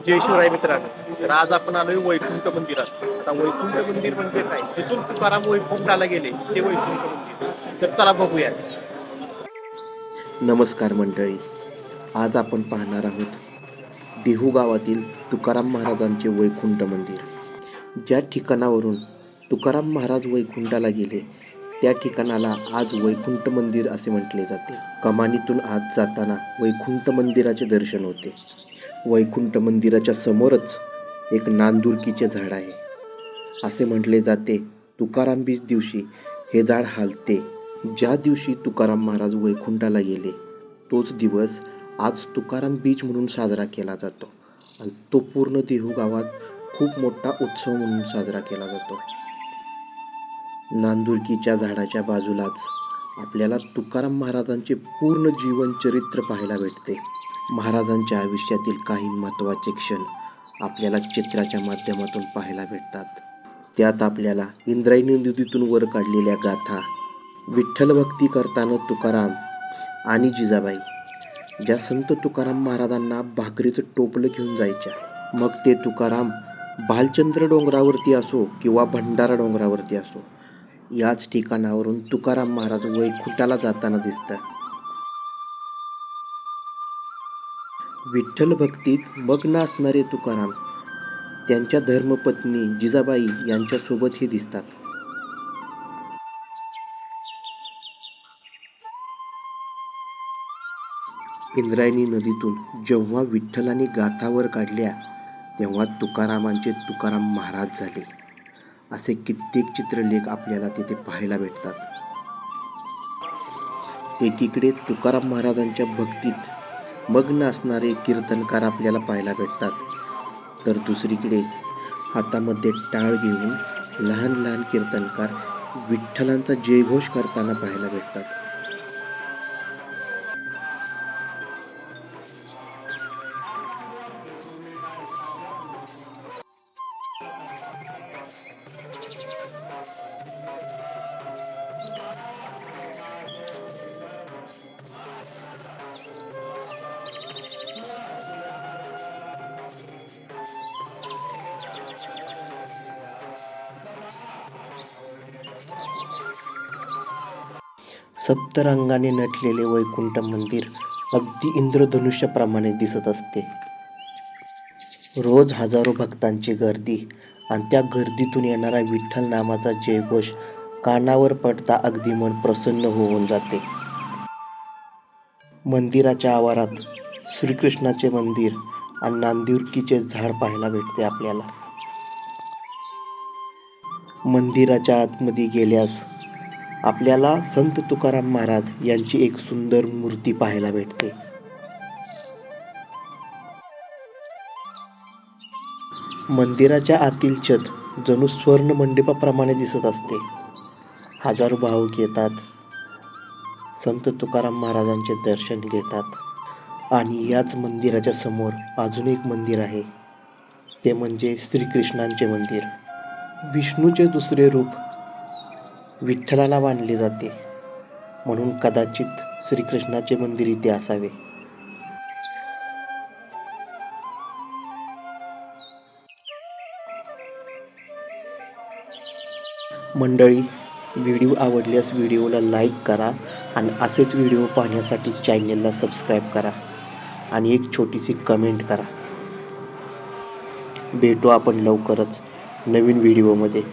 जय शिवराय मित्रांनो. तर आज आपण आलोय वैकुंठ मंदिरात. आता वैकुंठ मंदिर म्हणजे काय, जिथून तुकाराम वैकुंठाला गेले ते वैकुंठ मंदिर. तर चला बघूया. नमस्कार मंडळी, आज आपण पाहणार आहोत देहू गावातील तुकाराम महाराजांचे वैकुंठ मंदिर. ज्या ठिकाणावरून तुकाराम महाराज वैकुंठाला गेले त्या ठिकाणाला आज वैकुंठ मंदिर असे म्हटले जाते. कमानीतून आत जाताना वैकुंठ मंदिराचे दर्शन होते. वैकुंठ मंदिराच्या समोरच एक नांदुरकीचे झाड आहे. असे म्हटले जाते तुकाराम बीज दिवशी हे झाड हालते. ज्या दिवशी तुकाराम महाराज वैकुंठाला गेले तोच दिवस आज तुकाराम बीज म्हणून साजरा केला जातो आणि तो पूर्ण देहू गावात खूप मोठा उत्सव म्हणून साजरा केला जातो. नांदुरकीच्या झाडाच्या बाजूलाच आपल्याला तुकाराम महाराजांचे पूर्ण जीवन चरित्र पाहायला भेटते. महाराजांच्या आयुष्यातील काही महत्त्वाचे क्षण आपल्याला चित्राच्या माध्यमातून पाहायला भेटतात. त्यात आपल्याला इंद्रायणी नदीतून वर काढलेल्या गाथा, विठ्ठल भक्ती करताना तुकाराम आणि जिजाबाई ज्या संत तुकाराम महाराजांना भाकरीचं टोपलं घेऊन जायच्या, मग ते तुकाराम भालचंद्र डोंगरावरती असो किंवा भंडारा डोंगरावरती असो, याच ठिकाणावरून तुकाराम महाराज वैकुंठाला जाताना दिसतात. विठ्ठल भक्तीत मग्न असणारे तुकाराम त्यांच्या धर्मपत्नी जिजाबाई यांच्यासोबतही दिसतात. इंद्रायणी नदीतून जेव्हा विठ्ठलाने गाथावर काढल्या तेव्हा तुकारामांचे तुकाराम महाराज झाले, असे कित्येक चित्रलेख आपल्याला तिथे पाहायला भेटतात. एकीकडे तुकाराम महाराजांच्या भक्तीत मग्न असणारे कीर्तनकार आपल्याला पाहायला भेटतात, तर दुसरीकडे हातामध्ये टाळ घेऊन लहान लहान कीर्तनकार विठ्ठलांचा जयघोष करताना पाहायला भेटतात. सप्तरंगाने नटलेले वैकुंठ मंदिर अगदी इंद्रधनुष्याप्रमाणे दिसत असते. रोज हजारो भक्तांची गर्दी आणि त्या गर्दीतून येणारा विठ्ठल नामाचा जयघोष कानावर पडता अगदी मन प्रसन्न होऊन जाते. मंदिराच्या आवारात श्रीकृष्णाचे मंदिर आणि नांदुरकीचे झाड पाहायला भेटते आपल्याला. मंदिराच्या आतमध्ये गेल्यास आपल्याला संत तुकाराम महाराज यांची एक सुंदर मूर्ती पाहायला भेटते. मंदिराच्या आतील छत जणू स्वर्ण मंडपाप्रमाणे दिसत असते. हजारो भाविक येतात, संत तुकाराम महाराजांचे दर्शन घेतात. आणि याच मंदिराच्या समोर अजून एक मंदिर आहे, ते म्हणजे श्रीकृष्णांचे मंदिर. विष्णूचे दुसरे रूप विठ्ठलाला मानले जाते, म्हणून कदाचित श्रीकृष्णाचे मंदिर इथे असावे. मंडळी, व्हिडिओ आवडल्यास व्हिडिओला लाईक करा आणि असेच व्हिडिओ पाहण्यासाठी चॅनेलला सबस्क्राईब करा आणि एक छोटीशी कमेंट करा. भेटू आपण लवकरच नवीन व्हिडिओमध्ये.